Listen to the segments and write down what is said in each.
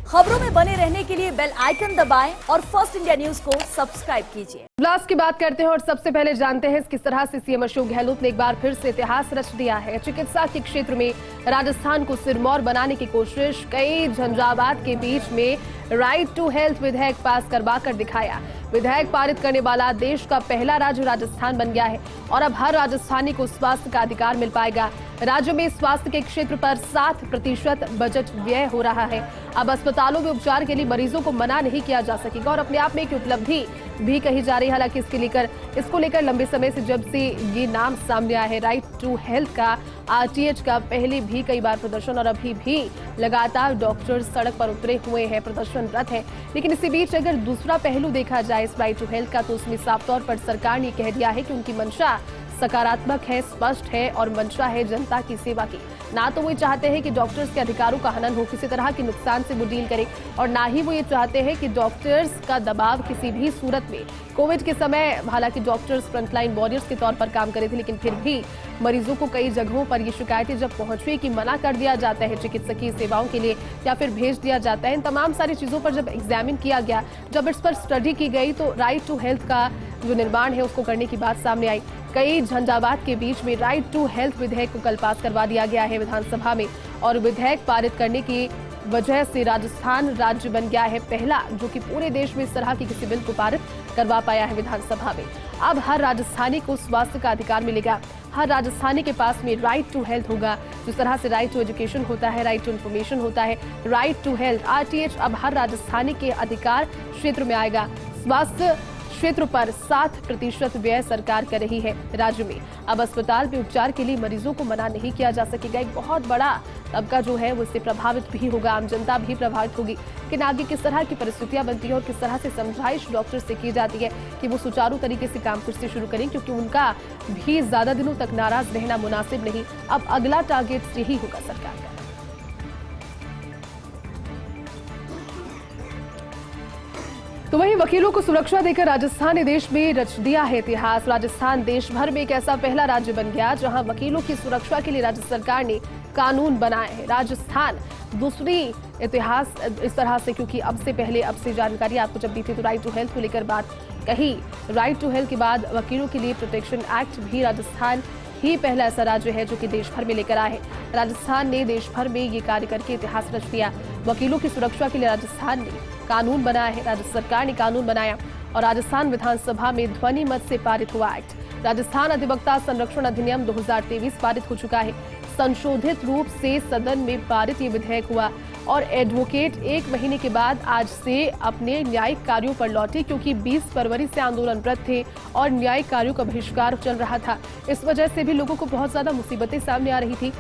खबरों में बने रहने के लिए बेल आइकन दबाएं और फर्स्ट इंडिया न्यूज को सब्सक्राइब कीजिए। ब्लास्ट की बात करते हैं और सबसे पहले जानते हैं किस तरह से सीएम अशोक गहलोत ने एक बार फिर से इतिहास रच दिया है। चिकित्सा के क्षेत्र में राजस्थान को सिरमौर बनाने की कोशिश, कई झंझावात के बीच में राइट टू हेल्थ विधेयक पास करवा कर दिखाया। विधेयक पारित करने वाला देश का पहला राज्य राजस्थान बन गया है और अब हर राजस्थानी को स्वास्थ्य का अधिकार मिल पाएगा। राज्य में स्वास्थ्य के क्षेत्र पर 7% बजट व्यय हो रहा है। अब अस्पतालों में उपचार के लिए मरीजों को मना नहीं किया जा सकेगा और अपने आप में एक उपलब्धि भी कही जा रही है। हालांकि इसको लेकर लंबे समय से जब से ये नाम सामने आया है राइट टू हेल्थ का, आरटीएच का, पहले भी कई बार प्रदर्शन और अभी भी लगातार डॉक्टर सड़क पर उतरे हुए हैं, प्रदर्शनरत है। लेकिन इसी बीच अगर दूसरा पहलू देखा जाए इस राइट टू हेल्थ का, तो उसमें साफ तौर पर सरकार ने कह दिया है कि उनकी मंशा सकारात्मक है, स्पष्ट है और मंशा है जनता की सेवा की। ना तो वो ये चाहते हैं कि डॉक्टर्स के अधिकारों का हनन हो, किसी तरह के नुकसान से वो डील करें, और ना ही वो ये चाहते हैं कि डॉक्टर्स का दबाव किसी भी सूरत में। कोविड के समय हालांकि डॉक्टर्स फ्रंटलाइन वॉरियर्स के तौर पर काम करे थे, लेकिन फिर भी मरीजों को कई जगहों पर ये शिकायतें जब पहुंची कि मना कर दिया जाता है चिकित्सकीय सेवाओं के लिए या फिर भेज दिया जाता है। इन तमाम सारी चीजों पर जब एग्जामिन किया गया, जब इस पर स्टडी की गई, तो राइट टू हेल्थ का जो निर्माण है उसको करने की बात सामने आई। कई झंझावात के बीच में राइट टू हेल्थ विधेयक को कल पास करवा दिया गया है विधानसभा में, और विधेयक पारित करने की वजह से राजस्थान राज्य बन गया है पहला जो कि पूरे देश में इस तरह की किसी बिल को पारित करवा पाया है विधानसभा में। अब हर राजस्थानी को स्वास्थ्य का अधिकार मिलेगा, हर राजस्थानी के पास में राइट टू हेल्थ होगा। जिस तरह से राइट टू एजुकेशन होता है, राइट टू इन्फॉर्मेशन होता है, राइट टू हेल्थ, आरटीएच अब हर राजस्थानी के अधिकार क्षेत्र में आएगा। स्वास्थ्य क्षेत्र पर 7% व्यय सरकार कर रही है राज्य में। अब अस्पताल में उपचार के लिए मरीजों को मना नहीं किया जा सकेगा। एक बहुत बड़ा तबका जो है वो इससे प्रभावित भी होगा, आम जनता भी प्रभावित होगी। लेकिन आगे किस तरह की परिस्थितियां बनती है और किस तरह से समझाइश डॉक्टर से की जाती है कि वो सुचारू तरीके से काम फिर से शुरू करें, क्योंकि उनका भी ज्यादा दिनों तक नाराज रहना मुनासिब नहीं। अब अगला टारगेट यही होगा सरकार का। तो वहीं वकीलों को सुरक्षा देकर राजस्थान ने देश में रच दिया है इतिहास। राजस्थान देश भर में एक ऐसा पहला राज्य बन गया जहां वकीलों की सुरक्षा के लिए राज्य सरकार ने कानून बनाए हैं। राजस्थान दूसरी इतिहास इस तरह से, क्योंकि अब से जानकारी आपको जब दी थी तो राइट टू हेल्थ को लेकर बात कही। राइट टू हेल्थ के बाद वकीलों के लिए प्रोटेक्शन एक्ट भी राजस्थान ही पहला ऐसा राज्य है जो कि देश भर में लेकर आए हैं। राजस्थान ने देश भर में ये कार्य करके इतिहास रच दिया। वकीलों की सुरक्षा के लिए राजस्थान ने कानून बनाया है, राज्य सरकार ने कानून बनाया और राजस्थान विधानसभा में ध्वनि मत से पारित हुआ एक्ट। राजस्थान अधिवक्ता संरक्षण अधिनियम 2023 पारित हो चुका है। संशोधित रूप से सदन में पारित ये विधेयक हुआ और एडवोकेट 1 महीने के बाद आज से अपने न्यायिक कार्यों पर लौटे, क्योंकि 20 फरवरी से आंदोलनरत थे और न्यायिक कार्यों का बहिष्कार चल रहा था। इस वजह से भी लोगों को बहुत ज्यादा मुसीबतें सामने आ रही थी,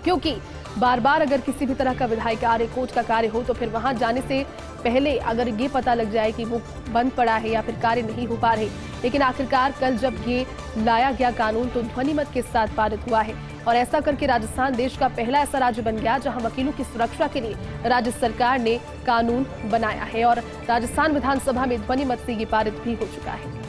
क्योंकि बार बार अगर किसी भी तरह का विधायी कार्य, कोर्ट का कार्य हो तो फिर वहां जाने से पहले अगर ये पता लग जाए कि वो बंद पड़ा है या फिर कार्य नहीं हो पा रहे। लेकिन आखिरकार कल जब ये लाया गया कानून तो ध्वनि मत के साथ पारित हुआ है और ऐसा करके राजस्थान देश का पहला ऐसा राज्य बन गया जहां वकीलों की सुरक्षा के लिए राज्य सरकार ने कानून बनाया है और राजस्थान विधानसभा में ध्वनि मत से ये पारित भी हो चुका है।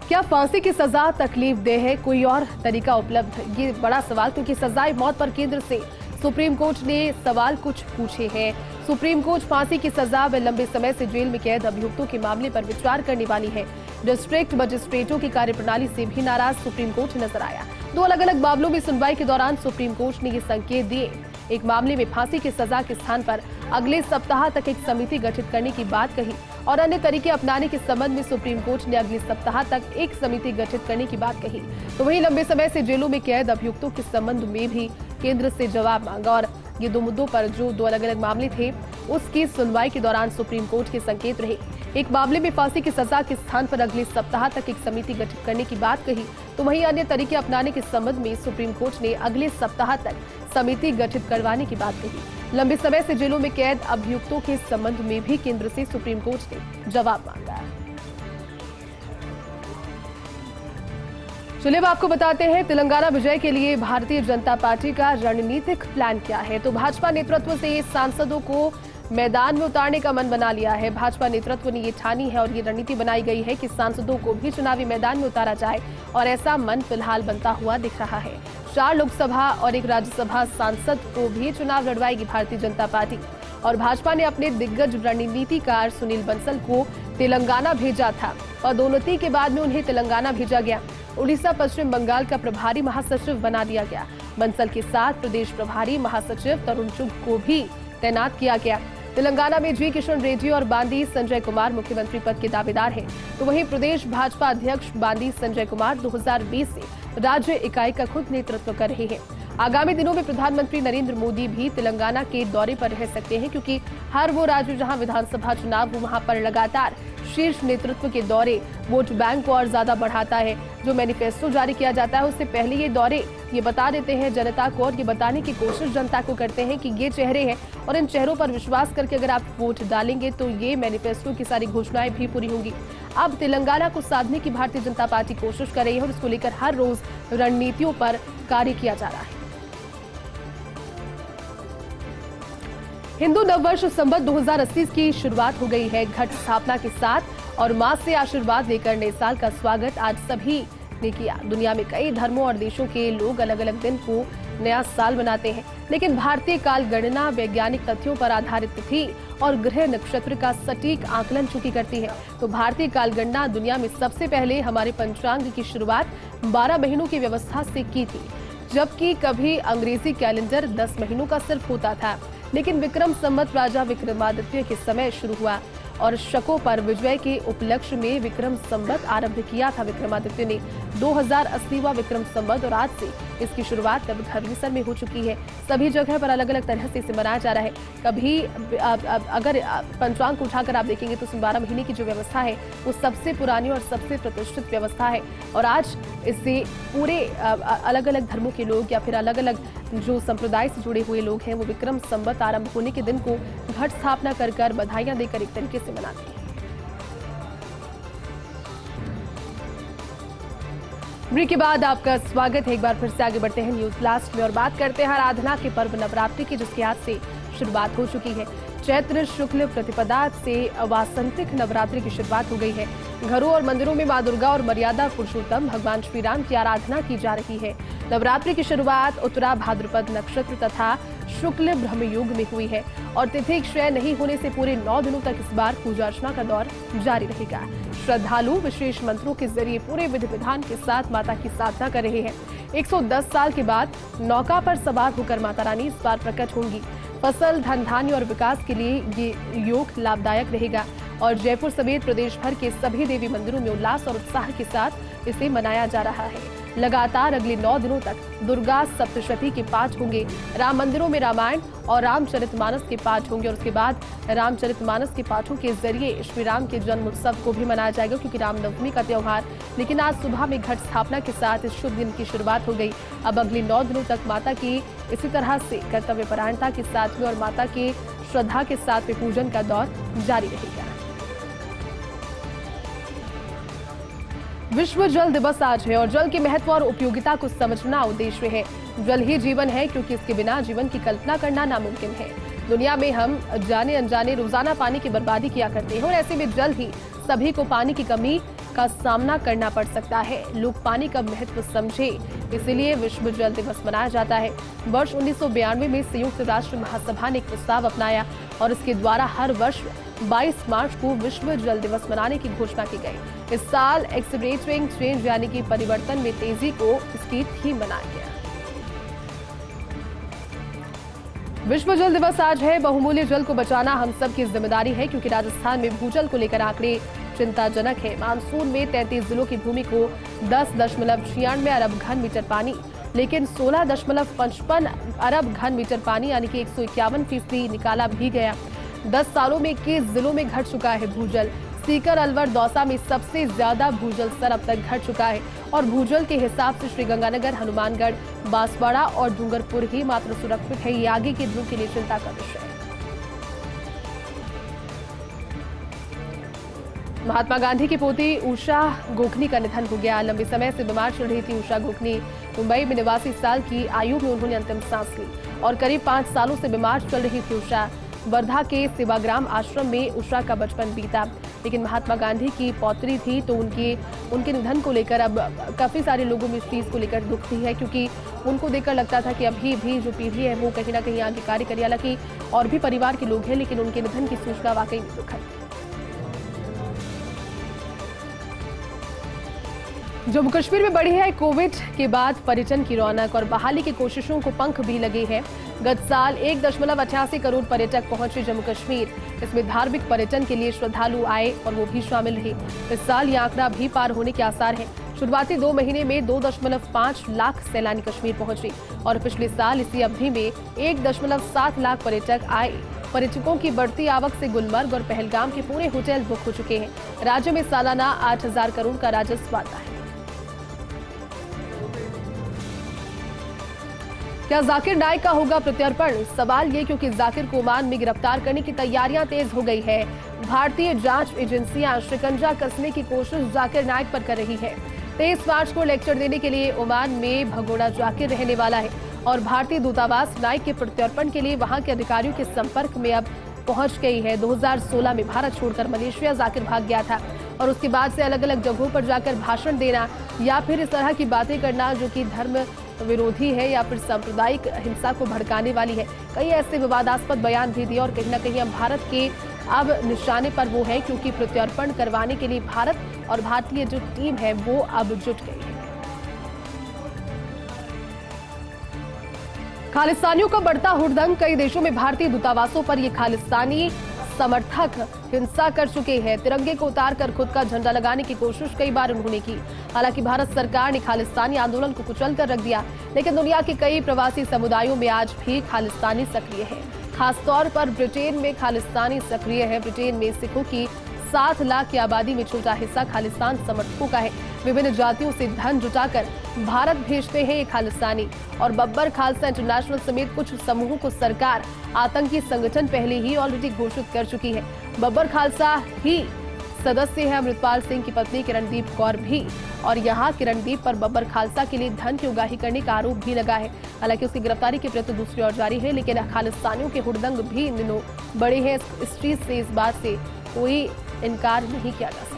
क्या फांसी की सजा तकलीफ दे है, कोई और तरीका उपलब्ध? ये बड़ा सवाल, क्योंकि सजाए मौत पर केंद्र से सुप्रीम कोर्ट ने सवाल कुछ पूछे हैं। सुप्रीम कोर्ट फांसी की सजा व लंबे समय से जेल में कैद अभियुक्तों के मामले पर विचार करने वाली है। डिस्ट्रिक्ट मजिस्ट्रेटों की कार्यप्रणाली से भी नाराज सुप्रीम कोर्ट नजर आया। 2 अलग अलग मामलों में सुनवाई के दौरान सुप्रीम कोर्ट ने ये संकेत दिए। एक मामले में फांसी की सजा के स्थान पर अगले सप्ताह तक एक समिति गठित करने की बात कही और अन्य तरीके अपनाने के संबंध में सुप्रीम कोर्ट ने अगले सप्ताह तक एक समिति गठित करने की बात कही। तो वहीं लंबे समय से जेलों में कैद अभियुक्तों के संबंध में भी केंद्र से जवाब मांगा और ये 2 मुद्दों पर जो 2 अलग अलग मामले थे उसकी सुनवाई के दौरान सुप्रीम कोर्ट के संकेत रहे। एक मामले में फांसी की सजा के स्थान पर अगले सप्ताह तक एक समिति गठित करने की बात कही, तो वहीं अन्य तरीके अपनाने के संबंध में सुप्रीम कोर्ट ने अगले सप्ताह तक समिति गठित करवाने की बात कही। लंबे समय से जेलों में कैद अभियुक्तों के संबंध में भी केंद्र से सुप्रीम कोर्ट ने जवाब मांगा। चलिए अब आपको बताते हैं तेलंगाना विजय के लिए भारतीय जनता पार्टी का रणनीतिक प्लान क्या है। तो भाजपा नेतृत्व से सांसदों को मैदान में उतारने का मन बना लिया है। भाजपा नेतृत्व ने ये ठानी है और ये रणनीति बनाई गई है कि सांसदों को भी चुनावी मैदान में उतारा जाए और ऐसा मन फिलहाल बनता हुआ दिख रहा है। 4 लोकसभा और 1 राज्यसभा सांसद को भी चुनाव लड़वाएगी भारतीय जनता पार्टी। और भाजपा ने अपने दिग्गज रणनीतिकार सुनील बंसल को तेलंगाना भेजा था, पदोन्नति के बाद में उन्हें तेलंगाना भेजा गया। उड़ीसा पश्चिम बंगाल का प्रभारी महासचिव बना दिया गया। बंसल के साथ प्रदेश प्रभारी महासचिव तरुण चुग को भी तैनात किया गया। तेलंगाना में जी किशन रेड्डी और बांदी संजय कुमार मुख्यमंत्री पद के दावेदार हैं, तो वहीं प्रदेश भाजपा अध्यक्ष बांदी संजय कुमार 2020 से राज्य इकाई का खुद नेतृत्व कर रहे हैं। आगामी दिनों में प्रधानमंत्री नरेंद्र मोदी भी तेलंगाना के दौरे पर रह सकते हैं, क्योंकि हर वो राज्य जहां विधानसभा चुनाव हो वहां पर लगातार शीर्ष नेतृत्व के दौरे वोट बैंक को और ज्यादा बढ़ाता है। जो मैनिफेस्टो जारी किया जाता है उससे पहले ये दौरे ये बता देते हैं जनता को, और ये बताने की कोशिश जनता को करते हैं कि ये चेहरे हैं और इन चेहरों पर विश्वास करके अगर आप वोट डालेंगे तो ये मैनिफेस्टो की सारी घोषणाएं भी पूरी होंगी। अब तेलंगाना को साधने की भारतीय जनता पार्टी कोशिश कर रही है और इसको लेकर हर रोज रणनीतियों पर कार्य किया जा रहा है। हिंदू नववर्ष संवत 2080 की शुरुआत हो गई है घट स्थापना के साथ, और मां से आशीर्वाद लेकर नए साल का स्वागत आज सभी ने किया। दुनिया में कई धर्मों और देशों के लोग अलग अलग दिन को नया साल मनाते हैं, लेकिन भारतीय काल गणना वैज्ञानिक तथ्यों पर आधारित थी और ग्रह नक्षत्र का सटीक आकलन चुकी करती है। तो भारतीय काल गणना दुनिया में सबसे पहले हमारे पंचांग की शुरुआत 12 महीनों की व्यवस्था से की थी, जबकि कभी अंग्रेजी कैलेंडर 10 महीनों का सिर्फ होता था। लेकिन विक्रम संवत राजा विक्रमादित्य के समय शुरू हुआ और शकों पर विजय के उपलक्ष्य में विक्रम संवत आरंभ किया था विक्रमादित्य ने। 2080वां विक्रम संवत और आज से इसकी शुरुआत अब घर में हो चुकी है। सभी जगह पर अलग अलग तरह से इसे मनाया जा रहा है। कभी अगर पंचांग को उठाकर आप देखेंगे तो 12 महीने की जो व्यवस्था है वो सबसे पुरानी और सबसे प्रतिष्ठित व्यवस्था है, और आज इससे पूरे अलग अलग धर्मों के लोग या फिर अलग अलग जो संप्रदाय से जुड़े हुए लोग हैं वो विक्रम संवत आरंभ होने के दिन को घट स्थापना कर बधाइयां देकर एक तरीके से मनाते हैं। ब्रेक के बाद आपका स्वागत है। एक बार फिर से आगे बढ़ते हैं न्यूज ब्लास्ट में और बात करते हैं आराधना के पर्व नवरात्रि की, जिसकी आज से शुरुआत हो चुकी है। चैत्र शुक्ल प्रतिपदा से वासंतिक नवरात्रि की शुरुआत हो गई है। घरों और मंदिरों में मां दुर्गा और मर्यादा पुरुषोत्तम भगवान श्री राम की आराधना की जा रही है। नवरात्रि की शुरुआत उत्तरा भाद्रपद नक्षत्र तथा शुक्ल ब्रह्म युग में हुई है और तिथि क्षय नहीं होने से पूरे 9 दिनों तक इस बार पूजा अर्चना का दौर जारी रहेगा। श्रद्धालु विशेष मंत्रों के जरिए पूरे विधि विधान के साथ माता की साधना कर रहे हैं। 110 साल के बाद नौका पर सवार होकर माता रानी इस बार प्रकट होंगी। फसल, धन धान्य और विकास के लिए ये योग लाभदायक रहेगा और जयपुर समेत प्रदेश भर के सभी देवी मंदिरों में उल्लास और उत्साह के साथ इसे मनाया जा रहा है। लगातार अगले 9 दिनों तक दुर्गा सप्तशती के पाठ होंगे। राम मंदिरों में रामायण और रामचरितमानस के पाठ होंगे और उसके बाद रामचरितमानस के पाठों के जरिए श्री राम के जन्म उत्सव को भी मनाया जाएगा, क्योंकि रामनवमी का त्योहार। लेकिन आज सुबह में घट स्थापना के साथ इस शुभ दिन की शुरुआत हो गई। अब अगले 9 दिनों तक माता की इसी तरह से कर्तव्य परायणता के साथ में और माता के श्रद्धा के साथ में पूजन का दौर जारी रहेगा। विश्व जल दिवस आज है और जल के महत्व और उपयोगिता को समझना उद्देश्य है। जल ही जीवन है, क्योंकि इसके बिना जीवन की कल्पना करना नामुमकिन है। दुनिया में हम जाने अनजाने रोजाना पानी की बर्बादी किया करते हैं और ऐसे में जल ही सभी को पानी की कमी का सामना करना पड़ सकता है। लोग पानी का महत्व समझे, इसलिए विश्व जल दिवस मनाया जाता है। वर्ष 1992 में संयुक्त राष्ट्र महासभा ने एक प्रस्ताव अपनाया और इसके द्वारा हर वर्ष 22 मार्च को विश्व जल दिवस मनाने की घोषणा की गई। इस साल एक्सीलरेटिंग चेंज यानी कि परिवर्तन में तेजी को इसकी थीम बनाया गया। विश्व जल दिवस आज है। बहुमूल्य जल को बचाना हम सब की जिम्मेदारी है, क्योंकि राजस्थान में भूजल को लेकर आंकड़े चिंताजनक है। मानसून में 33 जिलों की भूमि को 10.96 अरब घन मीटर पानी, लेकिन 16.55 अरब घन मीटर पानी यानी कि 151% निकाला भी गया। 10 सालों में 21 जिलों में घट चुका है भूजल। सीकर, अलवर, दौसा में सबसे ज्यादा भूजल स्तर अब तक घट चुका है और भूजल के हिसाब से श्रीगंगानगर, हनुमानगढ़, बांसवाड़ा और डूंगरपुर ही मात्र सुरक्षित है। ये आगे के दिनों के लिए चिंता का विषय है। महात्मा गांधी की पोती उषा गोखनी का निधन हो गया। लंबे समय से बीमार चल रही थी उषा गोखनी। मुंबई में 89 साल की आयु में उन्होंने अंतिम सांस ली और करीब 5 सालों से बीमार चल रही थी उषा। वर्धा के सेवाग्राम आश्रम में उषा का बचपन बीता। लेकिन महात्मा गांधी की पौत्री थी, तो उनके निधन को लेकर अब काफी सारे लोगों में इस चीज को लेकर दुख भी है, क्योंकि उनको देखकर लगता था कि अभी भी जो पीढ़ी है वो कहीं ना कहीं आगे कार्य करे। हालांकि और भी परिवार के लोग हैं, लेकिन उनके निधन की सूचना वाकई में दुखद। जम्मू कश्मीर में बढ़ी है कोविड के बाद पर्यटन की रौनक और बहाली की कोशिशों को पंख भी लगे हैं। गत साल 1.88 करोड़ पर्यटक पहुंचे जम्मू कश्मीर। इसमें धार्मिक पर्यटन के लिए श्रद्धालु आए और वो भी शामिल रहे। इस साल यह आंकड़ा भी पार होने के आसार हैं। शुरुआती 2 महीने में 2.5 लाख सैलानी कश्मीर पहुंचे और पिछले साल इसी अवधि में 1.7 लाख पर्यटक आए। पर्यटकों की बढ़ती आवक से गुलमर्ग और पहलगाम के पूरे होटल बुक हो चुके हैं। राज्य में सालाना 8,000 करोड़ का राजस्व आता है। क्या जाकिर नाइक का होगा प्रत्यर्पण? सवाल ये क्योंकि जाकिर को ओमान में गिरफ्तार करने की तैयारियां तेज हो गई है। भारतीय जांच एजेंसियां शिकंजा कसने की कोशिश जाकिर नाइक पर कर रही है। 23 मार्च को लेक्चर देने के लिए ओमान में भगोड़ा जाकिर रहने वाला है और भारतीय दूतावास नाइक के प्रत्यर्पण के लिए वहां के अधिकारियों के संपर्क में अब पहुंच गई है। 2016 में भारत छोड़कर मलेशिया जाकिर भाग गया था और उसके बाद से अलग अलग जगहों पर जाकर भाषण देना या फिर इस तरह की बातें करना जो कि धर्म विरोधी है या फिर सांप्रदायिक हिंसा को भड़काने वाली है, कई ऐसे विवादास्पद बयान भी दिए और कहीं ना कहीं अब भारत के अब निशाने पर वो है, क्योंकि प्रत्यर्पण करवाने के लिए भारत और भारतीय जो टीम है वो अब जुट गई है। खालिस्तानियों का बढ़ता हुड़दंग। कई देशों में भारतीय दूतावासों पर ये खालिस्तानी समर्थक हिंसा कर चुके हैं। तिरंगे को उतारकर खुद का झंडा लगाने की कोशिश कई बार उन्होंने की। हालांकि भारत सरकार ने खालिस्तानी आंदोलन को कुचल कर रख दिया, लेकिन दुनिया के कई प्रवासी समुदायों में आज भी खालिस्तानी सक्रिय है। खासतौर पर ब्रिटेन में खालिस्तानी सक्रिय है। ब्रिटेन में सिखों की 7 लाख की आबादी में छोटा हिस्सा खालिस्तान समर्थकों का है। विभिन्न जातियों से धन जुटाकर भारत भेजते हैं ये खालिस्तानी और बब्बर खालसा इंटरनेशनल समेत कुछ समूहों को सरकार आतंकी संगठन पहले ही ऑलरेडी घोषित कर चुकी है। बब्बर खालसा ही सदस्य है अमृतपाल सिंह की पत्नी किरणदीप कौर भी, और यहाँ किरणदीप पर बब्बर खालसा के लिए धन की उगाही करने का आरोप भी लगा है। हालांकि उसकी गिरफ्तारी की प्रयत्न दूसरी ओर जारी है, लेकिन खालिस्तानियों के हुड़दंग भी इन दिनों बड़े हैं। इस चीज से, इस बात से कोई इनकार नहीं किया जा सकता।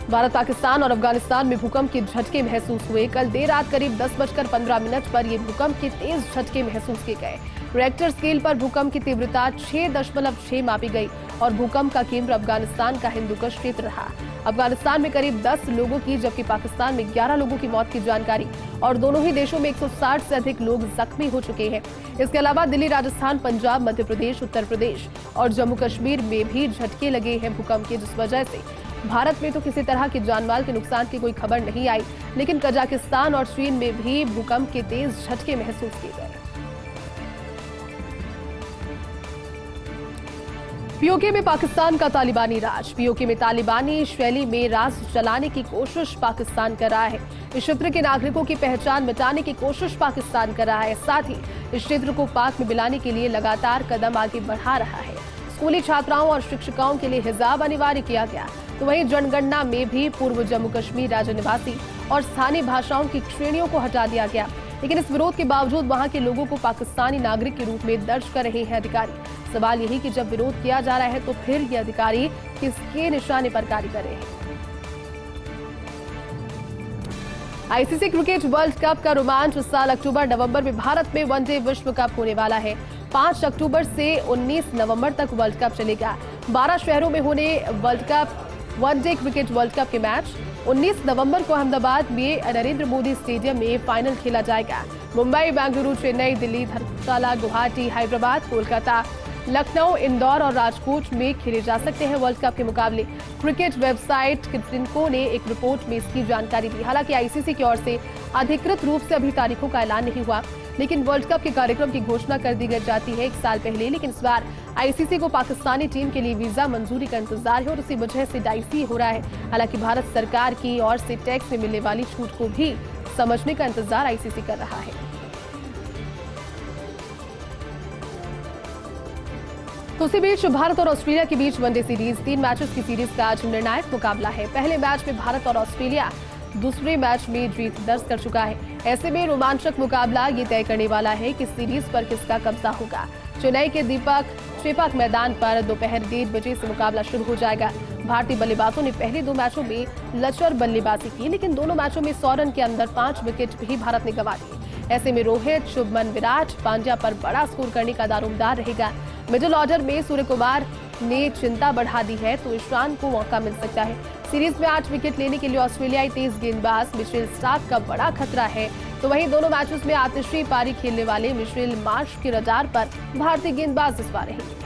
भारत, पाकिस्तान और अफगानिस्तान में भूकंप के झटके महसूस हुए। कल देर रात करीब 10:15 पर ये भूकंप के तेज झटके महसूस किए गए। रिएक्टर स्केल पर भूकंप की तीव्रता 6.6 मापी गई और भूकंप का केंद्र अफगानिस्तान का हिंदुकुश क्षेत्र रहा। अफगानिस्तान में करीब 10 लोगों की जबकि पाकिस्तान में 11 लोगों की मौत की जानकारी और दोनों ही देशों में 160 से अधिक लोग जख्मी हो चुके हैं। इसके अलावा दिल्ली, राजस्थान, पंजाब, मध्य प्रदेश, उत्तर प्रदेश और जम्मू कश्मीर में भी झटके लगे हैं भूकंप के, जिस वजह से भारत में तो किसी तरह के जानमाल के नुकसान की कोई खबर नहीं आई, लेकिन कजाकिस्तान और चीन में भी भूकंप के तेज झटके महसूस किए गए। पीओके में पाकिस्तान का तालिबानी राज। पीओके में तालिबानी शैली में राज चलाने की कोशिश पाकिस्तान कर रहा है। इस क्षेत्र के नागरिकों की पहचान मिटाने की कोशिश पाकिस्तान कर रहा है। साथ ही इस क्षेत्र को पाक में मिलाने के लिए लगातार कदम आगे बढ़ा रहा है। स्कूली छात्राओं और शिक्षिकाओं के लिए हिजाब अनिवार्य किया गया, तो वहीं जनगणना में भी पूर्व जम्मू कश्मीर राज्य निवासी और स्थानीय भाषाओं की श्रेणियों को हटा दिया गया। लेकिन इस विरोध के बावजूद वहां के लोगों को पाकिस्तानी नागरिक के रूप में दर्ज कर रहे हैं अधिकारी। सवाल यही कि जब विरोध किया जा रहा है तो फिर ये अधिकारी किसके निशाने पर कार्य कर रहे हैं। आईसीसी क्रिकेट वर्ल्ड कप का रोमांच इस साल अक्टूबर-नवंबर में भारत में वनडे विश्व कप होने वाला है। 5 अक्टूबर से 19 नवंबर तक वर्ल्ड कप चलेगा। 12 शहरों में होने world cup one day cricket world cup के मैच 19 नवंबर को अहमदाबाद में नरेंद्र मोदी स्टेडियम में फाइनल खेला जाएगा। मुंबई, बेंगलुरु, चेन्नई, दिल्ली, धर्मशाला, गुवाहाटी, हैदराबाद, कोलकाता, लखनऊ, इंदौर और राजकोट में खेले जा सकते हैं वर्ल्ड कप के मुकाबले। क्रिकेट वेबसाइट क्रिंको ने एक रिपोर्ट में इसकी जानकारी दी। हालांकि आईसीसी की ओर से अधिकृत रूप से अभी तारीखों का ऐलान नहीं हुआ, लेकिन वर्ल्ड कप के कार्यक्रम की घोषणा कर दी जाती है 1 साल पहले। लेकिन इस बार आईसीसी को पाकिस्तानी टीम के लिए वीजा मंजूरी का इंतजार है और उसी वजह से डाइसी हो रहा है। हालांकि भारत सरकार की ओर से टैक्स में मिलने वाली छूट को भी समझने का इंतजार आईसीसी कर रहा है। तो उसी बीच भारत और ऑस्ट्रेलिया के बीच वनडे सीरीज 3 मैचेस की सीरीज का आज निर्णायक मुकाबला है। पहले मैच में भारत और ऑस्ट्रेलिया दूसरे मैच में जीत दर्ज कर चुका है। ऐसे में रोमांचक मुकाबला ये तय करने वाला है कि सीरीज पर किसका कब्जा होगा। चेन्नई के दीपक चेपाक मैदान पर दोपहर 1:30 बजे से मुकाबला शुरू हो जाएगा। भारतीय बल्लेबाजों ने पहले 2 मैचों में लचर बल्लेबाजी की, लेकिन दोनों मैचों में 100 रन के अंदर 5 विकेट भी भारत ने गंवा दिए। ऐसे में रोहित, शुभमन, विराट, पांड्या पर बड़ा स्कोर करने का दारोमदार रहेगा। मिडिल ऑर्डर में सूर्य कुमार ने चिंता बढ़ा दी है तो ईशान को मौका मिल सकता है। सीरीज में 8 विकेट लेने के लिए ऑस्ट्रेलियाई तेज गेंदबाज मिशेल स्टार्क का बड़ा खतरा है, तो वहीं दोनों मैचों में आतिशी पारी खेलने वाले मिशेल मार्श के रडार पर भारतीय गेंदबाज इस बार रहेंगे।